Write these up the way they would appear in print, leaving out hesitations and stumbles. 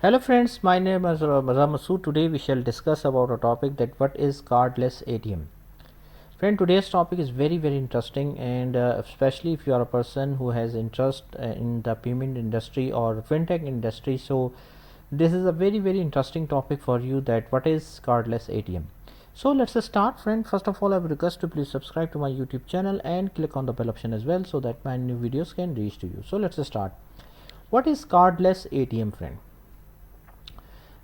Hello friends, my name is Masood. Today we shall discuss about a topic that what is cardless ATM. Friend, today's topic is very interesting, and especially if you are a person who has interest in the payment industry or fintech industry. So this is a very interesting topic for you, that what is cardless ATM. So let's start, friend. First of all, I would request to please subscribe to my YouTube channel and click on the bell option as well, so that my new videos can reach to you. So let's start. What is cardless ATM, friend?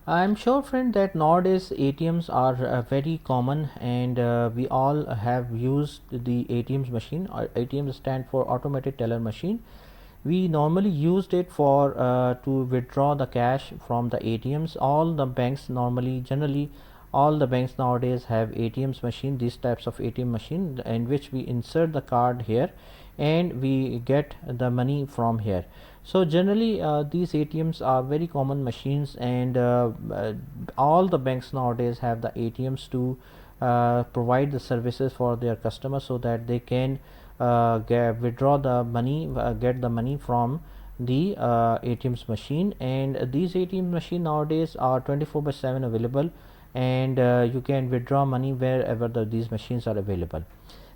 I'm sure, friend, that nowadays ATMs are very common, and we all have used the ATMs machine. ATM stand for automated teller machine. We normally used it for to withdraw the cash from the ATMs. All the banks normally, generally, all the banks nowadays have ATMs machine, these types of ATM machine, in which we insert the card here and we get the money from here. So generally these ATMs are very common machines, and all the banks nowadays have the ATMs to provide the services for their customers, so that they can withdraw the money, get the money from the ATMs machine. And these ATM machine nowadays are 24/7 available, and you can withdraw money wherever these machines are available.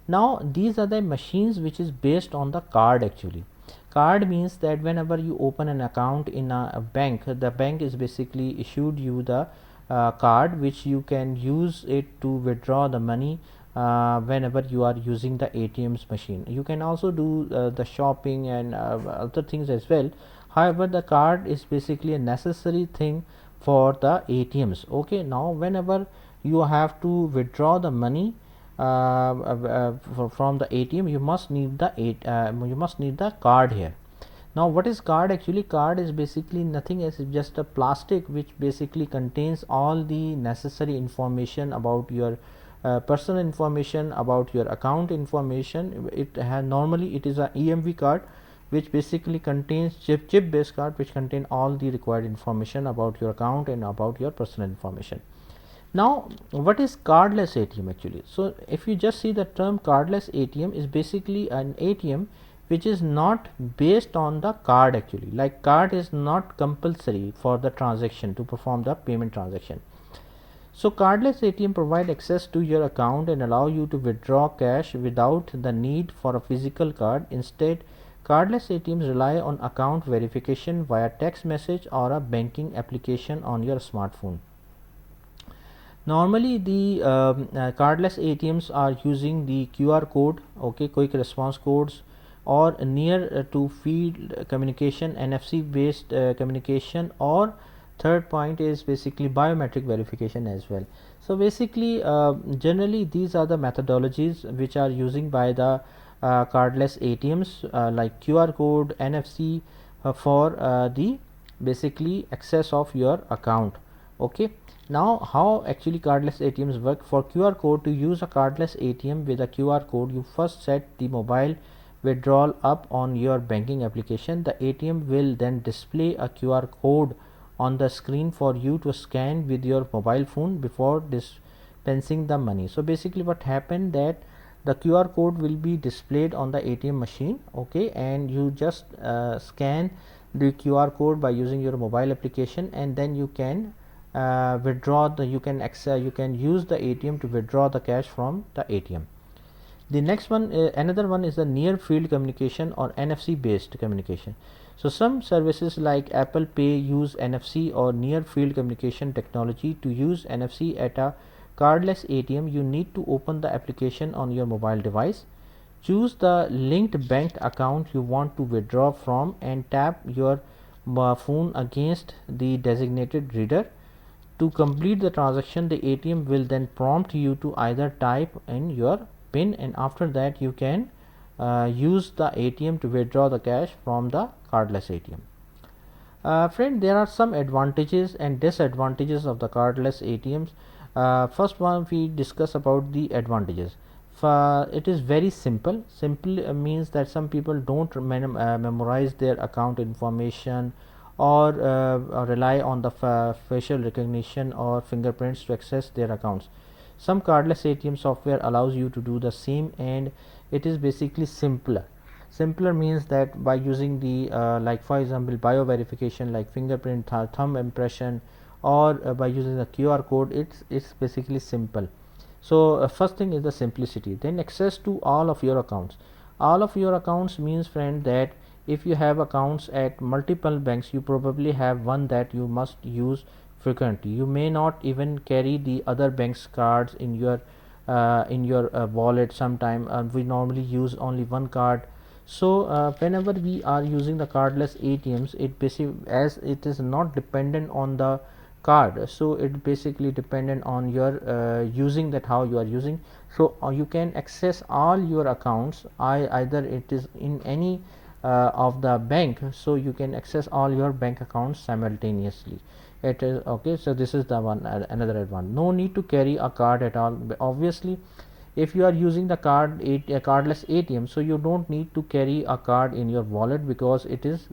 Now these are the machines which is based on the card. Actually, card means that whenever you open an account in a bank, the bank is basically issued you the card, which you can use it to withdraw the money whenever you are using the ATM's machine. You can also do the shopping and other things as well. However, the card is basically a necessary thing for the ATMs. Okay, now whenever you have to withdraw the money from the ATM, you must need the card here. Now what is card? Actually, card is basically nothing else, just a plastic which basically contains all the necessary information about your personal information, about your account information. It has normally it is a EMV card, which basically contains chip based card, which contain all the required information about your account and about your personal information. Now what is cardless ATM actually? So if you just see the term cardless ATM, is basically an ATM which is not based on the card. Actually, like, card is not compulsory for the transaction, to perform the payment transaction. So cardless ATM provide access to your account and allow you to withdraw cash without the need for a physical card. Instead, cardless ATMs rely on account verification via text message or a banking application on your smartphone. Normally the cardless ATMs are using the QR code, okay, quick response codes, or near to field communication, NFC based communication, or third point is basically biometric verification as well. So basically generally these are the methodologies which are using by the cardless ATMs, like QR code, NFC, for the basically access of your account. Okay, now how actually cardless ATMs work? For QR code, to use a cardless ATM with a QR code, you first set the mobile withdrawal up on your banking application. The ATM will then display a QR code on the screen for you to scan with your mobile phone before dispensing the money. So basically what happened, that the QR code will be displayed on the ATM machine, okay, and you just scan the QR code by using your mobile application, and then you can withdraw the you can use the ATM to withdraw the cash from the ATM. The next one, another one, is the near field communication or NFC based communication. So some services like Apple Pay use NFC or near field communication technology. To use NFC at a cardless ATM, you need to open the application on your mobile device, choose the linked bank account you want to withdraw from, and tap your phone against the designated reader. To complete the transaction, the ATM will then prompt you to either type in your PIN, and after that you can use the ATM to withdraw the cash from the cardless ATM. Friend, there are some advantages and disadvantages of the cardless ATMs. First one, we discuss about the advantages. It is very simple. Simple means that some people don't memorize their account information, or rely on the facial recognition or fingerprints to access their accounts. Some cardless ATM software allows you to do the same, and it is basically simpler. Simpler means that by using the like for example bio verification like fingerprint, thumb impression, or by using the QR code, it's basically simple. So first thing is the simplicity, then access to all of your accounts. All of your accounts means, friend, that if you have accounts at multiple banks, you probably have one that you must use frequently. You may not even carry the other bank's cards in your wallet sometime. We normally use only one card. So whenever we are using the cardless ATMs, it basically, as it is not dependent on the card, so it basically dependent on your using, that how you are using. So you can access all your accounts, either it is in any of the bank, so you can access all your bank accounts simultaneously. It is okay. So this is the one, another advantage. No need to carry a card at all. Obviously, if you are using the cardless ATM, so you don't need to carry a card in your wallet, because it is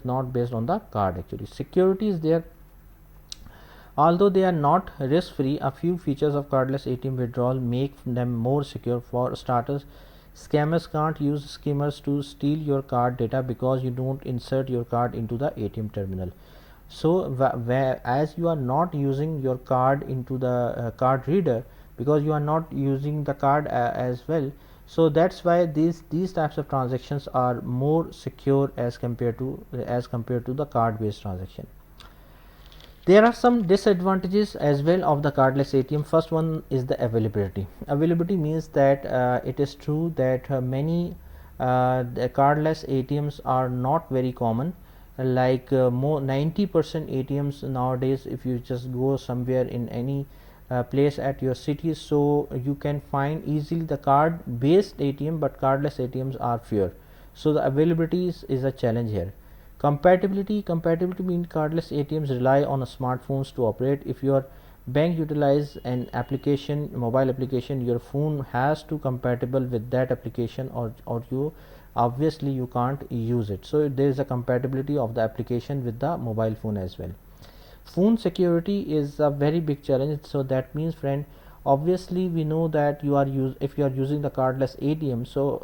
not based on the card. Actually, security is there. Although they are not risk free, a few features of cardless ATM withdrawal make them more secure. For starters, scammers can't use skimmers to steal your card data, because you don't insert your card into the ATM terminal. So as you are not using your card into the card reader, because you are not using the card as well, so that's why these types of transactions are more secure as compared to the card based transaction. There are some disadvantages as well of the cardless ATM. First one is the availability. Availability means that it is true that many the cardless ATMs are not very common. Like more 90% ATMs nowadays, if you just go somewhere in any place at your city, so you can find easily the card based ATM, but cardless ATMs are fewer. So the availability is a challenge here. Compatibility means cardless ATMs rely on smartphones to operate. If your bank utilize an application, mobile application, your phone has to compatible with that application, or you obviously you can't use it. So there is a compatibility of the application with the mobile phone as well. Phone security is a very big challenge. So that means, friend, obviously we know that if you are using the cardless ATM, so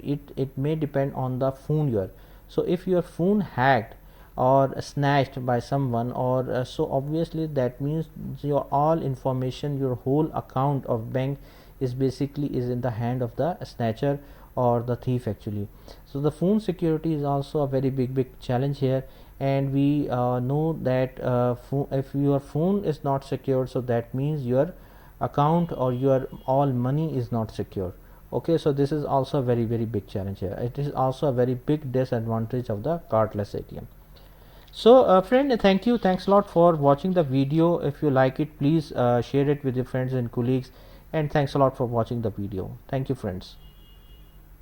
it may depend on the phone you are. So if your phone hacked or snatched by someone, or so obviously that means your all information, your whole account of bank is in the hand of the snatcher or the thief actually. So the phone security is also a very big challenge here. And we know that if your phone is not secured, so that means your account or your all money is not secure. Okay, so this is also a very big challenge here. It is also a very big disadvantage of the cardless ATM. So friend, thanks a lot for watching the video. If you like it, please share it with your friends and colleagues, and thanks a lot for watching the video. Thank you, friends.